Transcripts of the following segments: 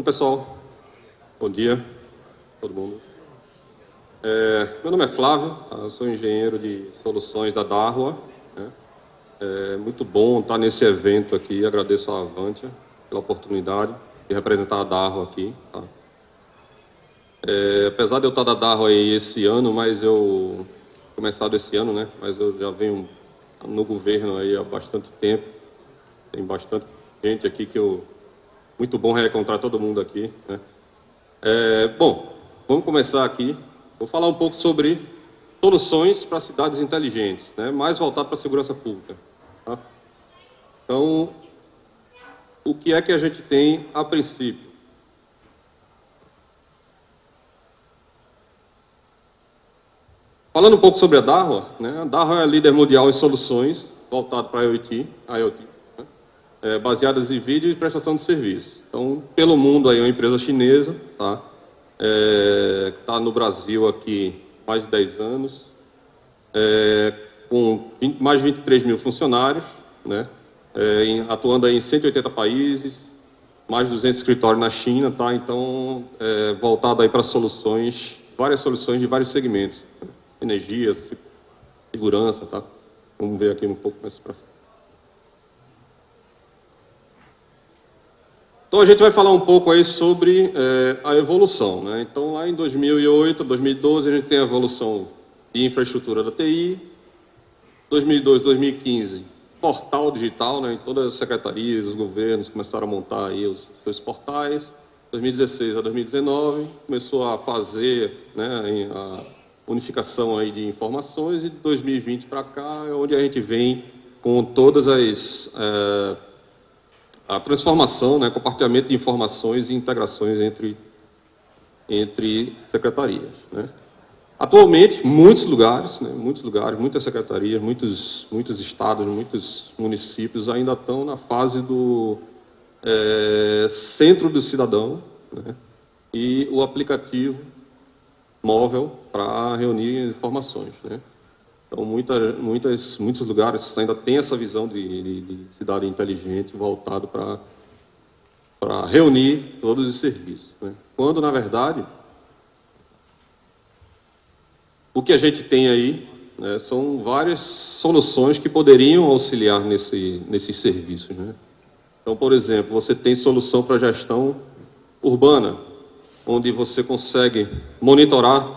Bom, pessoal, bom dia, todo mundo. Meu nome é Flávio, eu sou engenheiro de soluções da Darwa, né? É muito bom estar nesse evento aqui, agradeço à Avantia pela oportunidade de representar a Darwa aqui. Tá? Apesar de eu estar da Darwa aí esse ano, começado esse ano, né? Mas eu já venho no governo aí há bastante tempo, tem bastante gente aqui muito bom reencontrar todo mundo aqui, né? Bom, vamos começar aqui. Vou falar um pouco sobre soluções para cidades inteligentes, né? Mais voltado para a segurança pública. Tá? Então, o que é que a gente tem a princípio? Falando um pouco sobre a Darwa, né? A Darwa é a líder mundial em soluções voltado para a IoT, baseadas em vídeo e prestação de serviço. Então, pelo mundo, aí é uma empresa chinesa, tá? Está no Brasil aqui mais de 10 anos, com mais de 23 mil funcionários, né? Atuando aí em 180 países, mais de 200 escritórios na China, tá? Então, voltado aí para várias soluções de vários segmentos, né? Energia, segurança, tá? Vamos ver aqui um pouco mais para frente. Então, a gente vai falar um pouco aí sobre a evolução, né? Então, lá em 2008, 2012, a gente tem a evolução de infraestrutura da TI. 2002, 2015, portal digital, né? Em todas as secretarias, os governos começaram a montar aí os seus portais. 2016 a 2019, começou a fazer, né, a unificação aí de informações, e de 2020 para cá é onde a gente vem com todas a transformação, né, compartilhamento de informações e integrações entre secretarias, né. Atualmente, muitos lugares, muitas secretarias, muitos estados, muitos municípios ainda estão na fase do centro do cidadão, né, e o aplicativo móvel para reunir informações, né. Então, muitos lugares ainda têm essa visão de cidade inteligente voltado para reunir todos os serviços, né? Quando, na verdade, o que a gente tem aí, né, são várias soluções que poderiam auxiliar nesses serviços, né? Então, por exemplo, você tem solução para gestão urbana, onde você consegue monitorar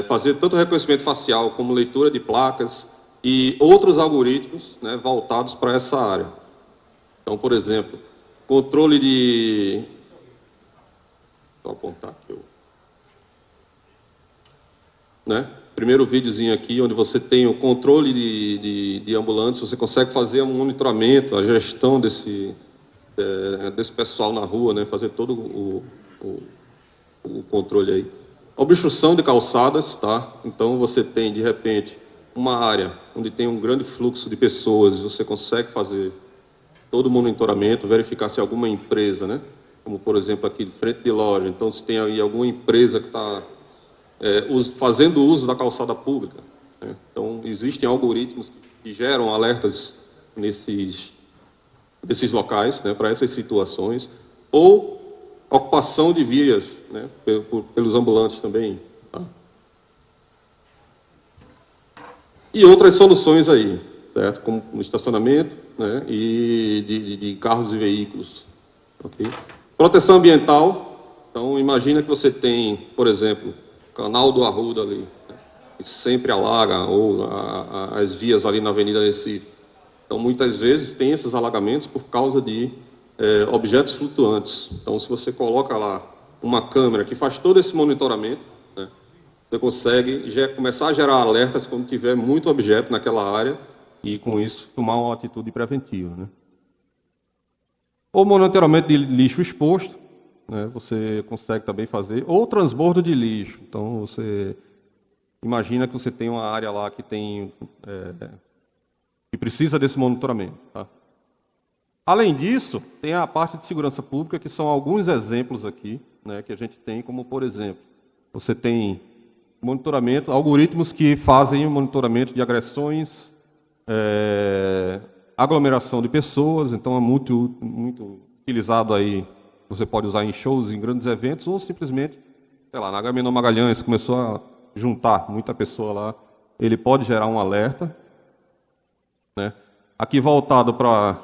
fazer tanto reconhecimento facial como leitura de placas e outros algoritmos, né, voltados para essa área. Então, por exemplo, controle de... Vou apontar aqui. Né? Primeiro videozinho aqui, onde você tem o controle de ambulantes, você consegue fazer um monitoramento, a gestão desse pessoal na rua, né? Fazer todo o controle aí. Obstrução de calçadas, tá? Então, você tem, de repente, uma área onde tem um grande fluxo de pessoas, você consegue fazer todo o monitoramento, verificar se alguma empresa, né? Como, por exemplo, aqui de frente de loja. Então, se tem aí alguma empresa que está fazendo uso da calçada pública, né? Então, existem algoritmos que geram alertas nesses locais, né, para essas situações, ou ocupação de vias, né, pelos ambulantes também, tá? E outras soluções aí, certo? Como no estacionamento, né, e de carros e veículos, ok? Proteção ambiental. Então, imagina que você tem, por exemplo, o canal do Arruda ali, né, que sempre alaga, ou as vias ali na Avenida Recife. Então, muitas vezes tem esses alagamentos por causa de objetos flutuantes. Então, se você coloca lá uma câmera que faz todo esse monitoramento, né, você consegue começar a gerar alertas quando tiver muito objeto naquela área e, com isso, tomar uma atitude preventiva, né? Ou monitoramento de lixo exposto, né, você consegue também fazer, ou transbordo de lixo. Então, você imagina que você tem uma área lá que tem... que precisa desse monitoramento, tá? Além disso, tem a parte de segurança pública, que são alguns exemplos aqui, né, que a gente tem, como, por exemplo, você tem monitoramento, algoritmos que fazem o monitoramento de agressões, aglomeração de pessoas. Então, é muito utilizado aí, você pode usar em shows, em grandes eventos, ou simplesmente, sei lá, na Agamenon Magalhães começou a juntar muita pessoa lá, ele pode gerar um alerta, né? Aqui voltado para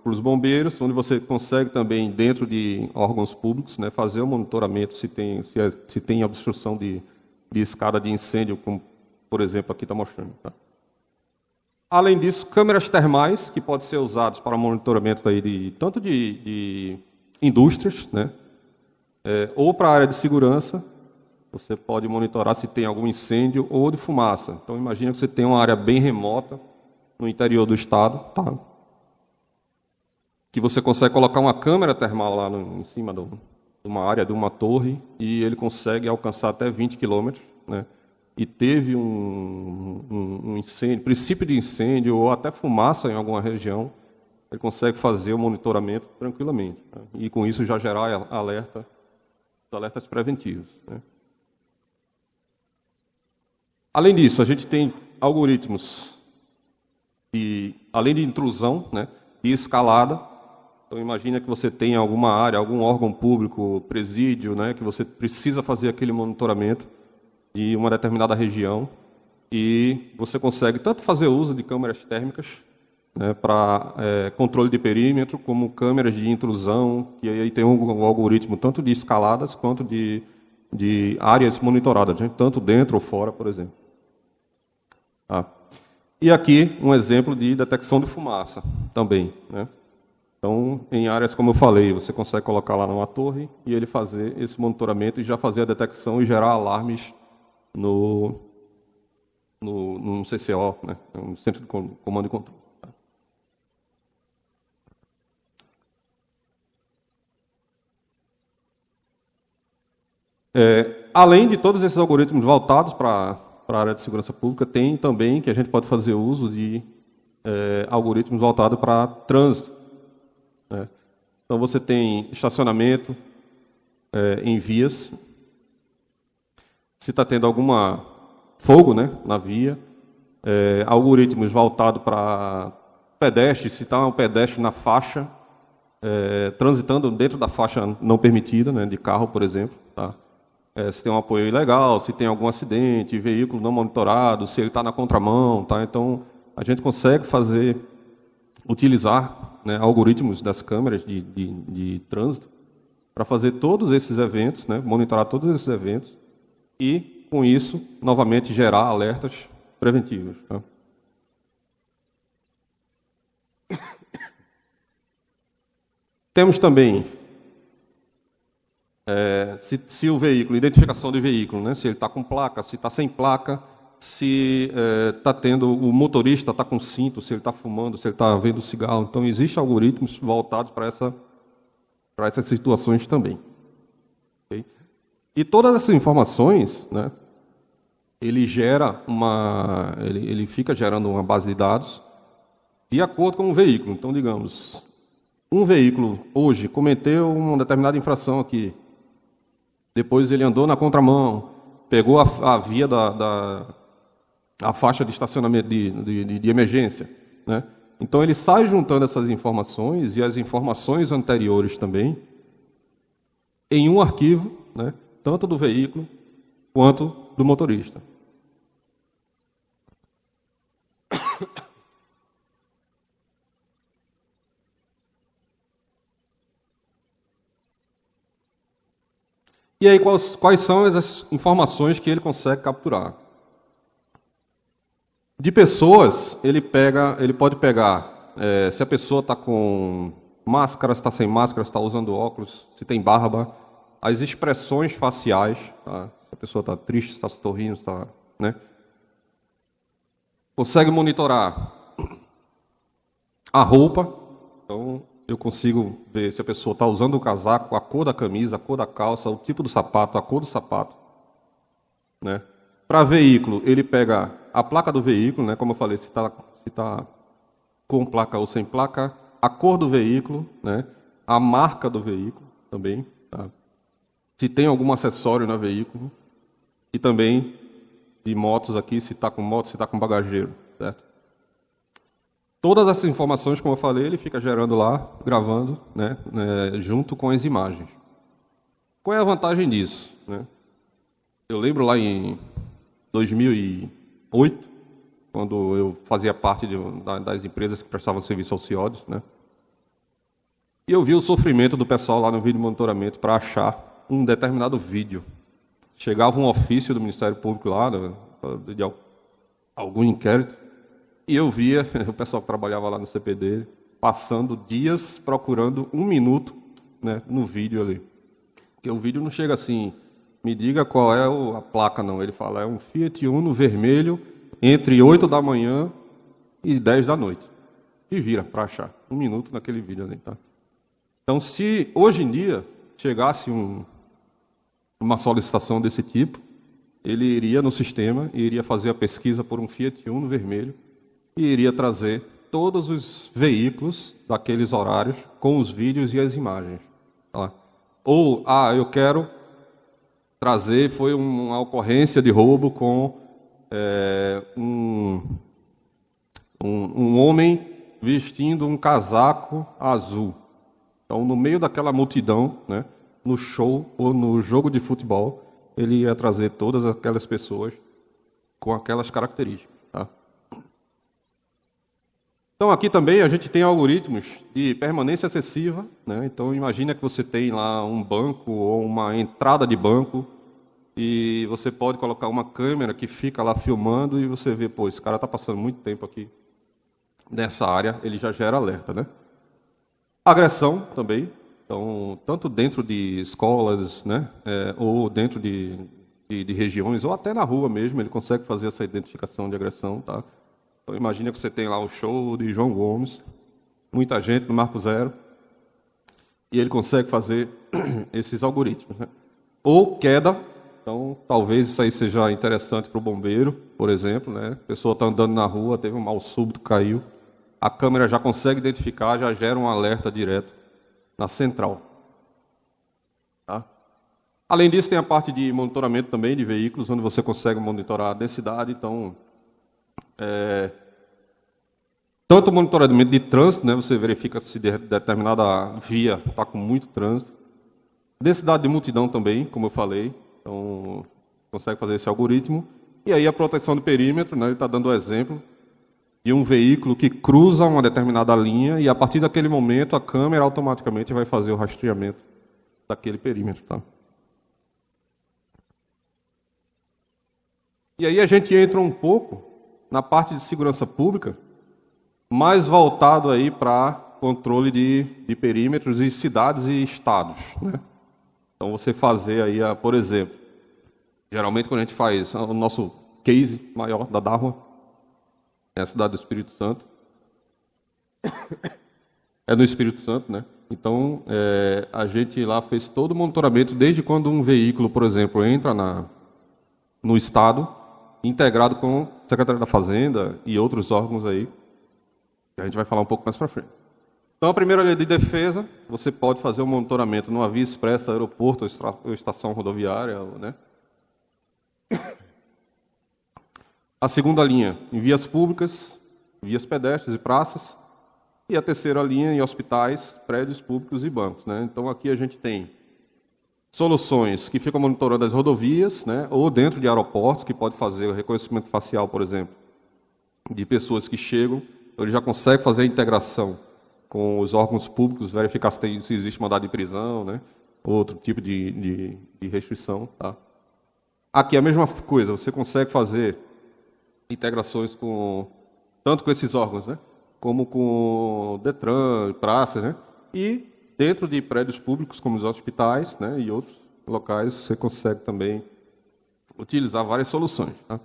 os bombeiros, onde você consegue também, dentro de órgãos públicos, né, fazer o monitoramento se tem obstrução de escada de incêndio, como, por exemplo, aqui está mostrando. Tá? Além disso, câmeras termais, que podem ser usadas para monitoramento aí tanto de indústrias, né, ou para a área de segurança. Você pode monitorar se tem algum incêndio ou de fumaça. Então, imagina que você tem uma área bem remota, no interior do estado, tá? Que você consegue colocar uma câmera termal lá em cima de uma área, de uma torre, e ele consegue alcançar até 20 quilômetros, né? E teve um incêndio, princípio de incêndio ou até fumaça em alguma região, ele consegue fazer o monitoramento tranquilamente, né? E com isso já gerar alertas preventivos, né? Além disso, a gente tem algoritmos além de intrusão, né, e escalada. Então, imagina que você tem alguma área, algum órgão público, presídio, né, que você precisa fazer aquele monitoramento de uma determinada região, e você consegue tanto fazer uso de câmeras térmicas, né, para controle de perímetro, como câmeras de intrusão, e aí tem um algoritmo tanto de escaladas quanto de áreas monitoradas, né, tanto dentro ou fora, por exemplo. Tá. E aqui um exemplo de detecção de fumaça também, né? Então, em áreas, como eu falei, você consegue colocar lá numa torre e ele fazer esse monitoramento e já fazer a detecção e gerar alarmes no CCO, né? No Centro de Comando e Controle. Além de todos esses algoritmos voltados para a área de segurança pública, tem também que a gente pode fazer uso de algoritmos voltados para trânsito, né? Então, você tem estacionamento em vias, se está tendo alguma fogo, né, na via, algoritmos voltados para pedestre, se está um pedestre na faixa, transitando dentro da faixa não permitida, né, de carro, por exemplo, tá? Se tem um apoio ilegal, se tem algum acidente, veículo não monitorado, se ele está na contramão, tá? Então, a gente consegue utilizar, né, algoritmos das câmeras de trânsito para fazer todos esses eventos, né, monitorar todos esses eventos e, com isso, novamente gerar alertas preventivos. Tá? Temos também se o veículo, identificação de veículo, né? Se ele está com placa, se está sem placa, se está tendo, o motorista está com cinto, se ele está fumando, se ele está vendo cigarro. Então, existem algoritmos voltados para essas situações também. Okay? E todas essas informações, né, ele fica gerando uma base de dados de acordo com o veículo. Então, digamos, um veículo hoje cometeu uma determinada infração aqui, depois ele andou na contramão, pegou a via a faixa de estacionamento de emergência, né? Então, ele sai juntando essas informações e as informações anteriores também em um arquivo, né, tanto do veículo quanto do motorista. E aí, quais são as informações que ele consegue capturar? De pessoas, ele pode pegar se a pessoa está com máscara, se está sem máscara, se está usando óculos, se tem barba, as expressões faciais, tá? Se a pessoa está triste, se está sorrindo, se está, né? Consegue monitorar a roupa, então eu consigo ver se a pessoa está usando o casaco, a cor da camisa, a cor da calça, o tipo do sapato, a cor do sapato, né? Para veículo, ele pega a placa do veículo, né? Como eu falei, se tá com placa ou sem placa, a cor do veículo, né? A marca do veículo também, tá? Se tem algum acessório no veículo, e também de motos aqui, se está com moto, se está com bagageiro, certo? Todas essas informações, como eu falei, ele fica gerando lá, gravando, né, junto com as imagens. Qual é a vantagem disso, né? Eu lembro lá em 2008, quando eu fazia parte das empresas que prestavam serviço ao CIODES, né? E eu vi o sofrimento do pessoal lá no vídeo monitoramento para achar um determinado vídeo. Chegava um ofício do Ministério Público lá, de algum inquérito, e eu via o pessoal que trabalhava lá no CPD passando dias procurando um minuto, né, no vídeo ali. Porque o vídeo não chega assim, me diga qual é a placa, não. Ele fala, é um Fiat Uno vermelho entre 8 da manhã e 10 da noite. E vira para achar um minuto naquele vídeo ali, tá? Então, se hoje em dia chegasse uma solicitação desse tipo, ele iria no sistema e iria fazer a pesquisa por um Fiat Uno vermelho e iria trazer todos os veículos daqueles horários com os vídeos e as imagens. Tá? Ou, eu quero trazer, foi uma ocorrência de roubo com um homem vestindo um casaco azul. Então, no meio daquela multidão, né, no show ou no jogo de futebol, ele ia trazer todas aquelas pessoas com aquelas características. Tá? Então, aqui também a gente tem algoritmos de permanência excessiva, né? Então, imagina que você tem lá um banco ou uma entrada de banco e você pode colocar uma câmera que fica lá filmando e você vê, esse cara está passando muito tempo aqui nessa área, ele já gera alerta, né? Agressão também, então, tanto dentro de escolas, né, ou dentro de regiões, ou até na rua mesmo, ele consegue fazer essa identificação de agressão. Tá? Então, imagina que você tem lá o show de João Gomes, muita gente no Marco Zero, e ele consegue fazer esses algoritmos. Né? Ou queda, então, talvez isso aí seja interessante para o bombeiro, por exemplo. Né? A pessoa está andando na rua, teve um mal súbito, caiu. A câmera já consegue identificar, já gera um alerta direto na central. Tá? Além disso, tem a parte de monitoramento também de veículos, onde você consegue monitorar a densidade. Então, tanto o monitoramento de trânsito, né, você verifica se determinada via está com muito trânsito. Densidade de multidão também, como eu falei. Então, consegue fazer esse algoritmo. E aí a proteção do perímetro, né, ele está dando o exemplo de um veículo que cruza uma determinada linha e, a partir daquele momento, a câmera automaticamente vai fazer o rastreamento daquele perímetro. Tá? E aí a gente entra um pouco na parte de segurança pública, mais voltado aí para controle de perímetros e cidades e estados. Né? Então, você fazer aí, por exemplo, geralmente quando a gente faz o nosso case maior da DARWA, é a cidade do Espírito Santo. É no Espírito Santo, né? Então, a gente lá fez todo o monitoramento, desde quando um veículo, por exemplo, entra no Estado, integrado com a Secretaria da Fazenda e outros órgãos aí, que a gente vai falar um pouco mais para frente. Então, a primeira lei de defesa, você pode fazer um monitoramento numa via expressa, aeroporto ou estação rodoviária, né? A segunda linha, em vias públicas, vias pedestres e praças. E a terceira linha, em hospitais, prédios públicos e bancos. Né? Então, aqui a gente tem soluções que ficam monitorando as rodovias, né? Ou dentro de aeroportos, que pode fazer o reconhecimento facial, por exemplo, de pessoas que chegam. Então, ele já consegue fazer a integração com os órgãos públicos, verificar se existe mandado de prisão, né? Outro tipo de restrição. Tá? Aqui a mesma coisa, você consegue fazer integrações tanto com esses órgãos, né, como com o Detran, praças, né, e dentro de prédios públicos, como os hospitais, né, e outros locais, você consegue também utilizar várias soluções. Tá?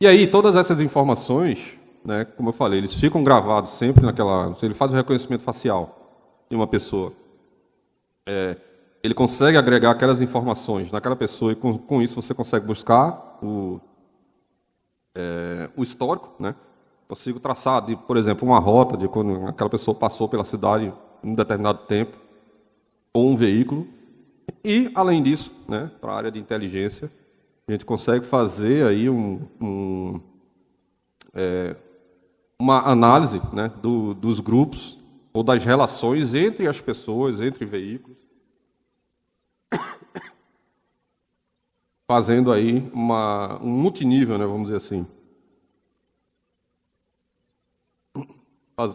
E aí, todas essas informações, né, como eu falei, eles ficam gravados sempre naquela... Se ele faz o reconhecimento facial de uma pessoa, ele consegue agregar aquelas informações naquela pessoa e, com isso, você consegue buscar o histórico, né? Consigo traçar, por exemplo, uma rota de quando aquela pessoa passou pela cidade em um determinado tempo, ou um veículo. E, além disso, né, para a área de inteligência, a gente consegue fazer aí uma análise, né, dos grupos ou das relações entre as pessoas, entre veículos, fazendo aí um multinível, né, vamos dizer assim,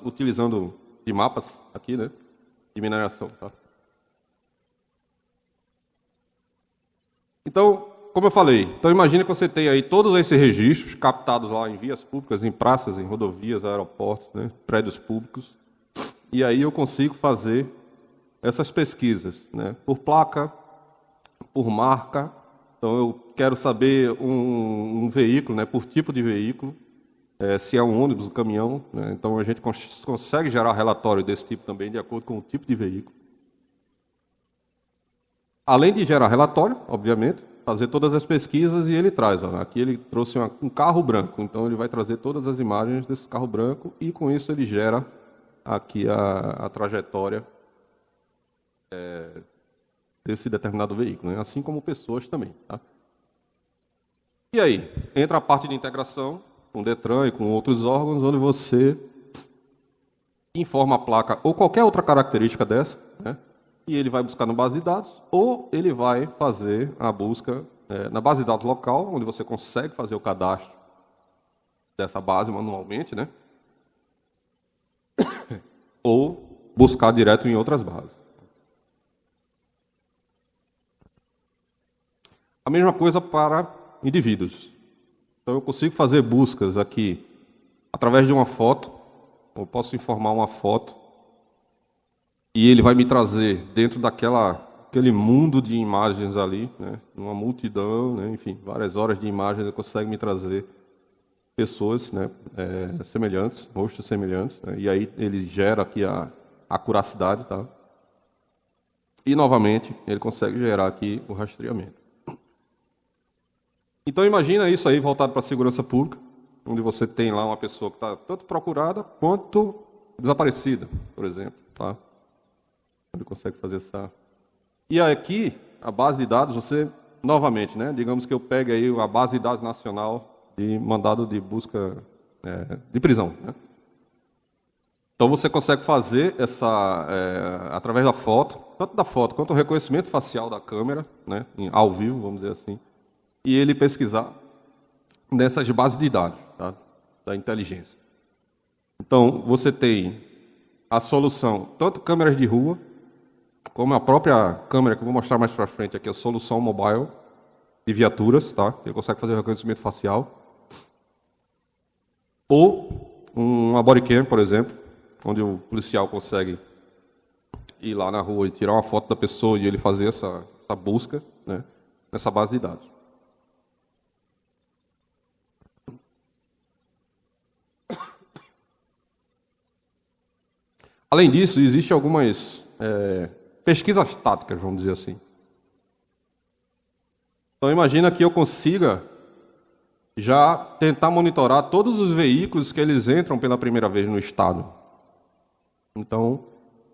utilizando de mapas aqui, né, de mineração. Tá? Então, como eu falei, então imagine que você tem aí todos esses registros captados lá em vias públicas, em praças, em rodovias, aeroportos, né, prédios públicos, e aí eu consigo fazer essas pesquisas, né, por placa, por marca. Então eu quero saber um veículo, né, por tipo de veículo, se é um ônibus, um caminhão, né, então a gente consegue gerar relatório desse tipo também, de acordo com o tipo de veículo. Além de gerar relatório, obviamente, fazer todas as pesquisas, e ele traz, ó, aqui ele trouxe um carro branco, então ele vai trazer todas as imagens desse carro branco, e com isso ele gera aqui a trajetória desse determinado veículo, né? Assim como pessoas também. Tá? E aí, entra a parte de integração com o Detran e com outros órgãos, onde você informa a placa ou qualquer outra característica dessa, né? E ele vai buscar na base de dados, ou ele vai fazer a busca na base de dados local, onde você consegue fazer o cadastro dessa base manualmente, né? Ou buscar direto em outras bases. A mesma coisa para indivíduos. Então, eu consigo fazer buscas aqui através de uma foto. Eu posso informar uma foto e ele vai me trazer dentro daquele mundo de imagens ali, né, uma multidão, né, enfim, várias horas de imagens, ele consegue me trazer pessoas, né, semelhantes, rostos semelhantes, né, e aí ele gera aqui a acuracidade, tá? E, novamente, ele consegue gerar aqui o rastreamento. Então, imagina isso aí voltado para a segurança pública, onde você tem lá uma pessoa que está tanto procurada quanto desaparecida, por exemplo. Tá? Ele consegue fazer essa... E aqui, a base de dados, você, novamente, né, digamos que eu pegue aí a base de dados nacional de mandado de busca de prisão. Né? Então, você consegue fazer através da foto, tanto da foto quanto o reconhecimento facial da câmera, né, ao vivo, vamos dizer assim, e ele pesquisar nessas bases de dados, tá? Da inteligência. Então, você tem a solução, tanto câmeras de rua, como a própria câmera, que eu vou mostrar mais para frente aqui, a solução mobile de viaturas, tá? Ele consegue fazer reconhecimento facial. Ou uma bodycam, por exemplo, onde o policial consegue ir lá na rua e tirar uma foto da pessoa e ele fazer essa busca, né, nessa base de dados. Além disso, existem algumas pesquisas táticas, vamos dizer assim. Então, imagina que eu consiga já tentar monitorar todos os veículos que eles entram pela primeira vez no estado. Então,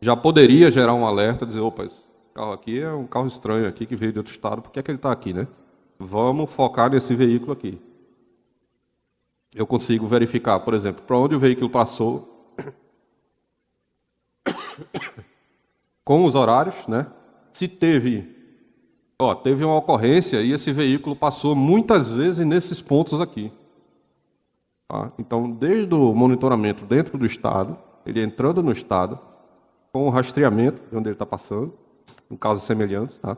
já poderia gerar um alerta, dizer, opa, esse carro aqui é um carro estranho aqui, que veio de outro estado, por que é que ele está aqui, né? Vamos focar nesse veículo aqui. Eu consigo verificar, por exemplo, para onde o veículo passou, com os horários, né? Se teve uma ocorrência e esse veículo passou muitas vezes nesses pontos aqui. Tá? Então, desde o monitoramento dentro do estado, ele entrando no estado, com o rastreamento de onde ele está passando, em casos semelhantes, tá?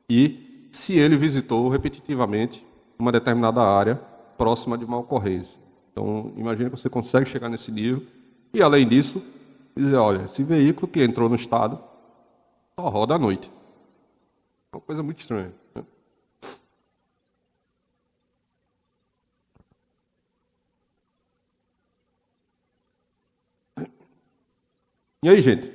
E se ele visitou repetitivamente uma determinada área próxima de uma ocorrência. Então, imagina que você consegue chegar nesse nível e, além disso, dizer, olha, esse veículo que entrou no estado só roda à noite. É uma coisa muito estranha. Né? E aí, gente?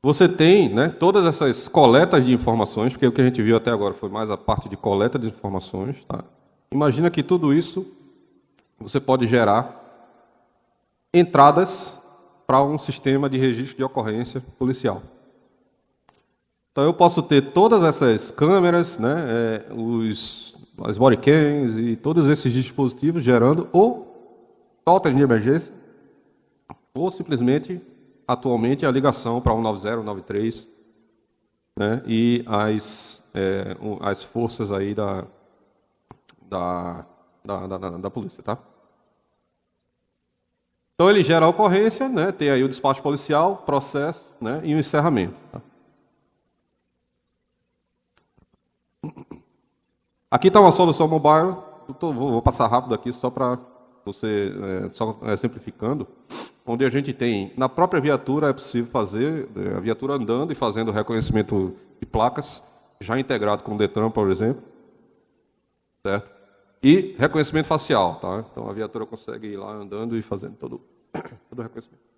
Você tem, né, todas essas coletas de informações, porque o que a gente viu até agora foi mais a parte de coleta de informações. Tá? Imagina que tudo isso você pode gerar entradas para um sistema de registro de ocorrência policial. Então, eu posso ter todas essas câmeras, né, as bodycams e todos esses dispositivos gerando ou totem de emergência, ou simplesmente, atualmente, a ligação para 190, 193, né, e as forças aí da polícia, tá? Então, ele gera a ocorrência, né, tem aí o despacho policial, processo, né, e o encerramento. Tá? Aqui está uma solução mobile, vou passar rápido aqui só para você, simplificando, onde a gente tem, na própria viatura é possível fazer, a viatura andando e fazendo o reconhecimento de placas, já integrado com o Detran, por exemplo, certo? E reconhecimento facial, tá? Então a viatura consegue ir lá andando e fazendo todo o reconhecimento.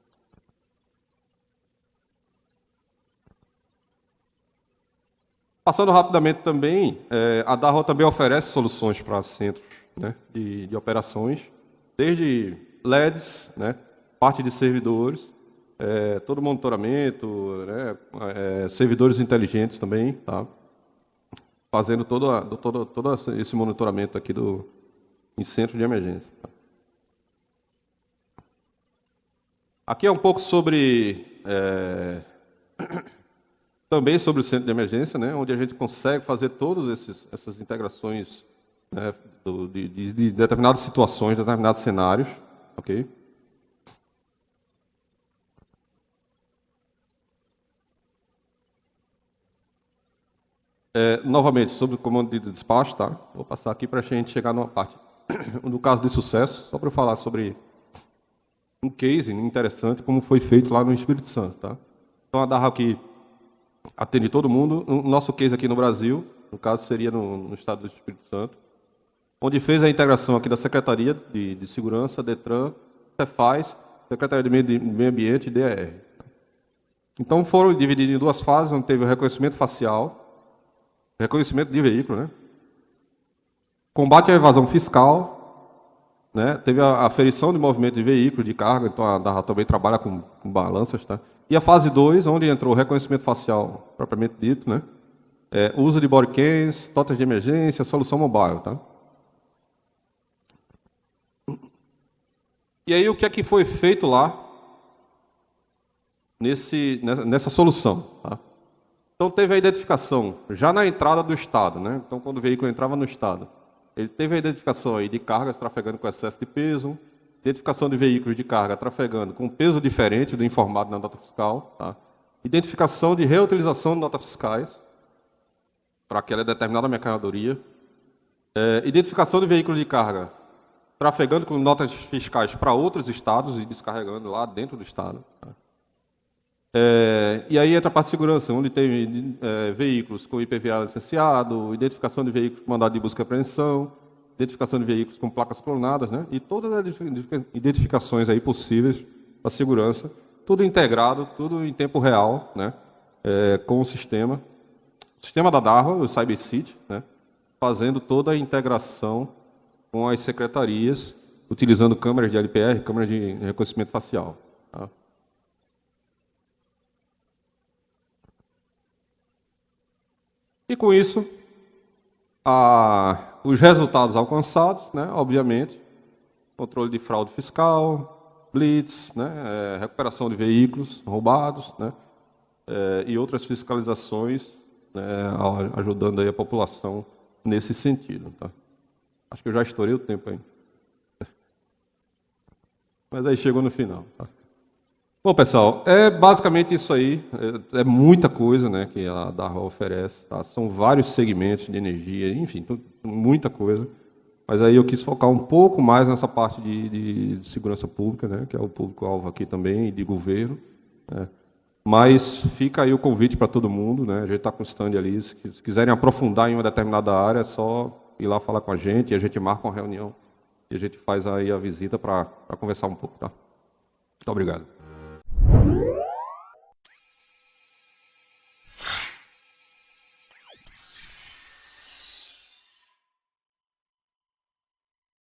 Passando rapidamente também, a Darro também oferece soluções para centros, né, de operações, desde LEDs, né, parte de servidores, todo monitoramento, né, servidores inteligentes também, tá? Fazendo todo esse monitoramento aqui em centro de emergência. Tá? Aqui é um pouco sobre também sobre o centro de emergência, né, onde a gente consegue fazer todas essas integrações, né, de determinadas situações, determinados cenários, ok? Novamente, sobre o comando de despacho, tá? Vou passar aqui para a gente chegar numa parte, no caso de sucesso, só para eu falar sobre um case interessante, como foi feito lá no Espírito Santo, tá? Então, a Darro aqui atende todo mundo. O nosso case aqui no Brasil, no caso, seria no estado do Espírito Santo, onde fez a integração aqui da Secretaria de Segurança, Detran, Cefaz, Secretaria de Meio Ambiente e DER. Então, foram divididos em duas fases, onde teve o reconhecimento facial, reconhecimento de veículo, né? Combate à evasão fiscal, né? Teve a aferição de movimento de veículo, de carga, então a Darro também trabalha com balanças, tá? E a fase 2, onde entrou o reconhecimento facial, propriamente dito, né? Uso de bodycams, totens de emergência, solução mobile, tá? E aí, o que é que foi feito lá nessa solução, tá? Então, teve a identificação já na entrada do estado, né? Então, quando o veículo entrava no estado, ele teve a identificação aí de cargas trafegando com excesso de peso, identificação de veículos de carga trafegando com peso diferente do informado na nota fiscal, tá? Identificação de reutilização de notas fiscais para aquela determinada mercadoria, identificação de veículos de carga trafegando com notas fiscais para outros estados e descarregando lá dentro do estado, tá? E aí entra a parte de segurança, onde tem veículos com IPVA licenciado, identificação de veículos com mandado de busca e apreensão, identificação de veículos com placas clonadas, né? E todas as identificações aí possíveis para segurança, tudo integrado, tudo em tempo real, né? Com o sistema da Darro, o CyberCity, né? Fazendo toda a integração com as secretarias, utilizando câmeras de LPR, câmeras de reconhecimento facial. Tá? E com isso, os resultados alcançados, né, obviamente, controle de fraude fiscal, blitz, né, recuperação de veículos roubados, né, e outras fiscalizações, né, ajudando aí a população nesse sentido. Tá? Acho que eu já estourei o tempo aí. Mas aí chegou no final. Tá? Bom, pessoal, é basicamente isso aí. É muita coisa, né, que a Darro oferece. Tá? São vários segmentos de energia, enfim, muita coisa. Mas aí eu quis focar um pouco mais nessa parte de segurança pública, né, que é o público-alvo aqui também, e de governo. Né? Mas fica aí o convite para todo mundo. Né? A gente está com o stand ali. Se quiserem aprofundar em uma determinada área, é só ir lá falar com a gente e a gente marca uma reunião. E a gente faz aí a visita para conversar um pouco. Tá? Muito obrigado.